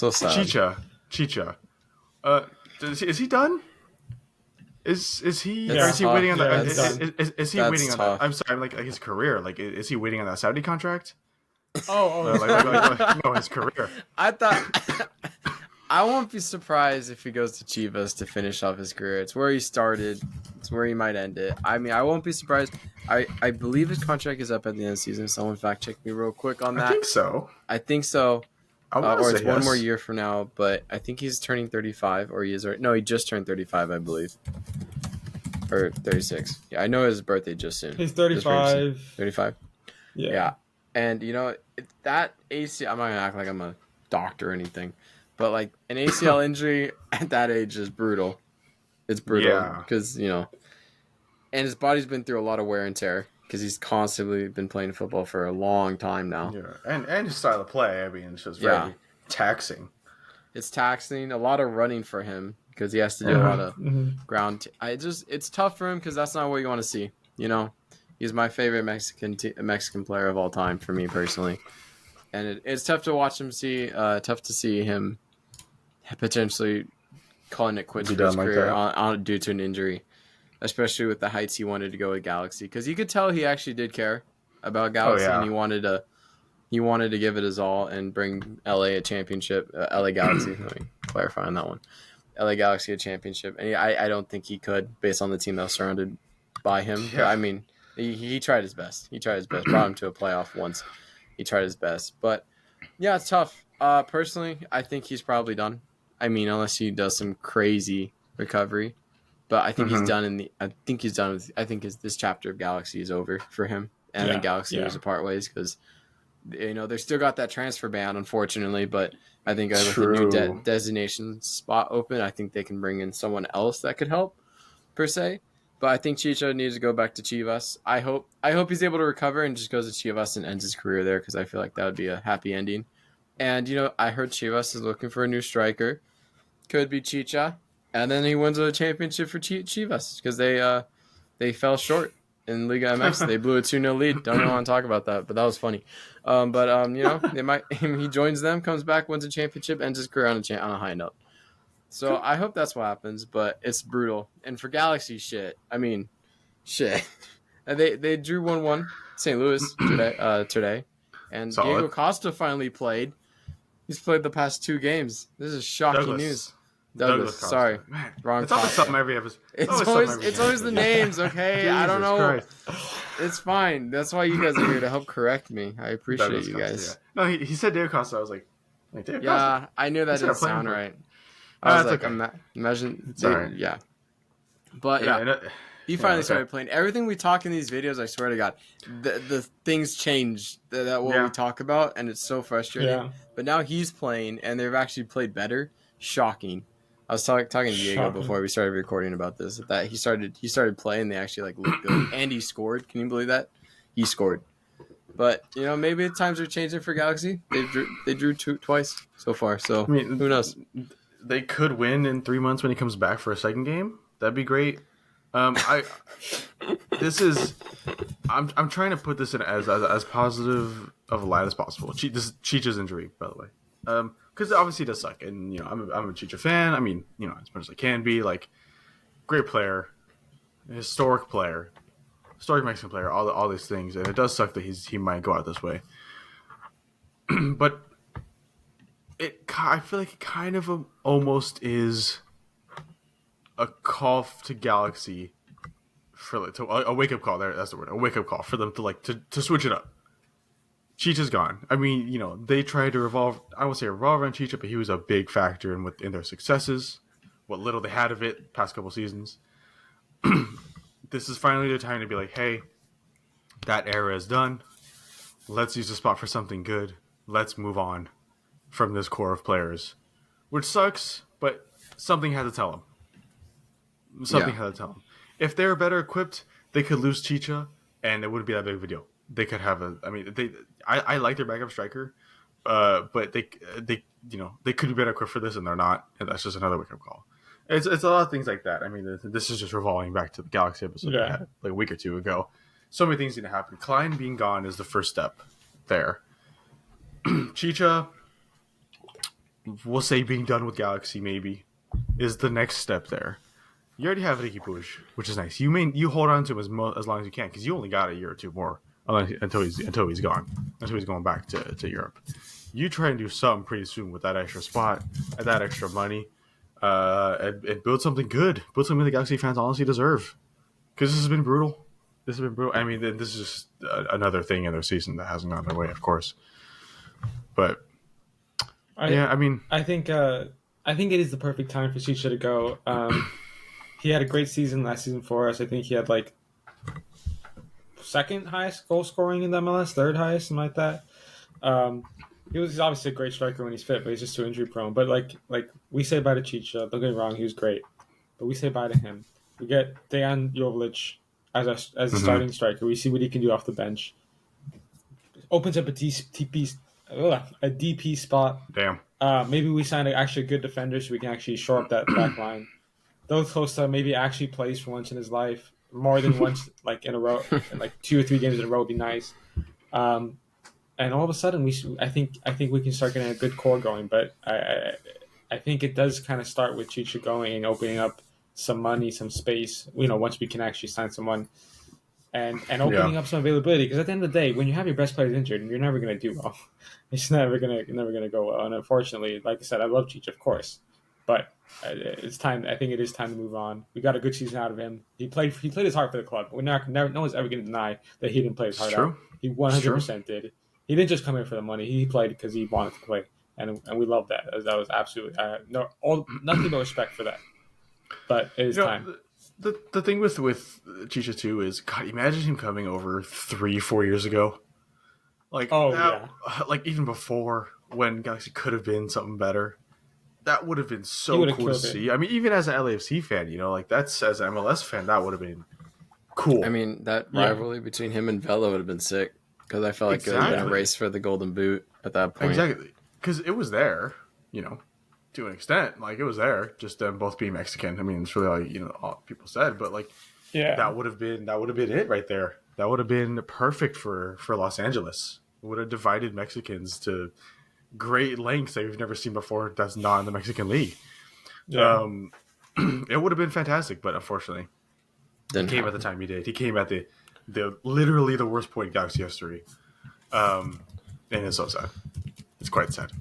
So sad. Chicha. Is he done? Is he? It's Or is he tough. waiting on Yeah, that? it's done. Is he That's waiting on tough. that? I'm sorry, like his career. Like, is he waiting on that Saudi contract? Oh, No, his career. I thought I won't be surprised if he goes to Chivas to finish off his career. It's where he started. It's where he might end it. I mean, I won't be surprised. I believe his contract is up at the end of the season. Someone fact check me real quick on that. I think so. I think so. I want to Or say it's one yes. more year from now, but I think he's turning 35, or he is. No, he just turned 35, I believe, or 36. Yeah, I know his birthday just soon. he's 35. 35. Yeah. And that ACL. I'm not gonna act like I'm a doctor or anything, but like an ACL injury at that age is brutal. It's brutal because and his body's been through a lot of wear and tear because he's constantly been playing football for a long time now. Yeah, and his style of play. I mean, it's just very taxing. It's taxing. A lot of running for him because he has to do a lot of ground. It's tough for him because that's not what you want to see. He's my favorite Mexican player of all time for me personally, and it's tough to watch him tough to see him potentially calling it quits for his career due to an injury, especially with the heights he wanted to go with Galaxy, because you could tell he actually did care about Galaxy and he wanted to give it his all and bring LA a championship. LA Galaxy, let me clarify on that one. LA Galaxy a championship, and I don't think he could based on the team that was surrounded by him. Yeah. I mean, he tried his best. Brought him to a playoff once. He tried his best, but yeah, it's tough. Personally, I think he's probably done. I mean, unless he does some crazy recovery, but I think he's done. I think this chapter of Galaxy is over for him, and then Galaxy moves apart ways because they still got that transfer ban, unfortunately. But I think with a new designation spot open, I think they can bring in someone else that could help per se. But I think Chicha needs to go back to Chivas. I hope he's able to recover and just goes to Chivas and ends his career there because I feel like that would be a happy ending. And I heard Chivas is looking for a new striker. Could be Chicha, and then he wins a championship for Chivas because they fell short in Liga MX. They blew a 2-0 lead. Don't want to talk about that, but that was funny. They might. He joins them, comes back, wins a championship, ends his career on a high note. So I hope that's what happens, but it's brutal. And for Galaxy, I mean, and they drew 1-1 St. Louis today, and Solid. Diego Costa finally played. He's played the past 2 games. This is shocking news. Douglas, sorry. Man, wrong. It's always something every episode. It's always the names, okay? I don't know. Christ. It's fine. That's why you guys are here to help correct me. I appreciate Douglas you Costa, guys. yeah. No, he said Diego Costa. I was like Diego Costa? Yeah, I knew that didn't sound right. I was like, okay. imagine. Sorry. Yeah. But he finally started playing. Everything we talk in these videos, I swear to God, the things change that what we talk about, and it's so frustrating. Yeah. But now he's playing, and they've actually played better. Shocking. I was talking to Diego before we started recording about this. That he started playing. They actually looked good, and he scored. Can you believe that? He scored. But maybe times are changing for Galaxy. They drew twice so far. So who knows? They could win in 3 months when he comes back for a second game. That'd be great. I'm trying to put this in as positive of a light as possible. This is Chicha's injury, by the way, because obviously it does suck, and I'm a Chicha fan. I mean, as much as I can be. Like, great player, historic Mexican player, all these things, and it does suck that he might go out this way. But I feel like it kind of almost is a call to Galaxy for a wake up call. That's the word. A wake up call for them to switch it up. Chicha's gone. I mean, they tried to revolve. I won't say revolve around Chicha, but he was a big factor in their successes. What little they had of it past couple seasons. This is finally the time to be like, hey, that era is done. Let's use the spot for something good. Let's move on from this core of players, which sucks, but something had to tell them. If they're better equipped, they could lose Chicha, and it wouldn't be that big of a deal. They could have I like their backup striker, but they could be better equipped for this, and they're not, and that's just another wake up call. It's a lot of things like that. I mean, this is just revolving back to the Galaxy episode we had like a week or two ago. So many things need to happen. Klein being gone is the first step there. Chicha, we'll say being done with Galaxy maybe is the next step there. You already have Ricky Puig, which is nice. You hold on to him as long as you can because you only got a year or two more until he's gone, until he's going back to Europe. You try and do something pretty soon with that extra spot and that extra money, and build something good. Build something the Galaxy fans honestly deserve because this has been brutal. I mean, this is just another thing in their season that hasn't gone their way, of course. But I think it is the perfect time for Chicha to go. He had a great season last season for us. I think he had like second highest goal scoring in the MLS, third highest, something like that. He's obviously a great striker when he's fit, but he's just too injury prone. But like we say bye to Chicha. Don't get me wrong, he was great, but we say bye to him. We get Dejan Joveljic as a starting striker. We see what he can do off the bench. Opens up a DP spot. Damn. Maybe we sign actually good defender so we can actually shore up that back line. Those Costa maybe actually plays for once in his life, more than once, like in a row, like 2 or 3 games in a row would be nice. And all of a sudden, I think we can start getting a good core going. But I think it does kind of start with Chicha going and opening up some money, some space. Once we can actually sign someone, and opening up some availability. Because at the end of the day, when you have your best players injured, you're never going to do well. It's never gonna go well. And unfortunately, like I said, I love Chicha, of course, but it's time. I think it is time to move on. We got a good season out of him. He played his heart for the club. No one's ever going to deny that he didn't play his heart out. He 100% did. He didn't just come here for the money. He played because he wanted to play, and we love that. That was absolutely nothing but respect for that. But it is time. The thing with Chicha too is, God, imagine him coming over 3-4 years ago. Like even before when Galaxy could have been something better. That would have been so cool to see. I mean, even as an LAFC fan, that's as an MLS fan, that would have been cool. I mean, that rivalry between him and Vela would have been sick because I felt like it would have been a race for the Golden Boot at that point. Exactly, because it was there, to an extent. Like it was there, just them both being Mexican. I mean, it's really all people said, but that would have been it right there. That would have been perfect for Los Angeles. It would have divided Mexicans to great lengths that we've never seen before. That's not in the Mexican League. Yeah. It would have been fantastic, but unfortunately, he came at the time he did. He came at the literally the worst point in Galaxy history, and it's so sad. It's quite sad.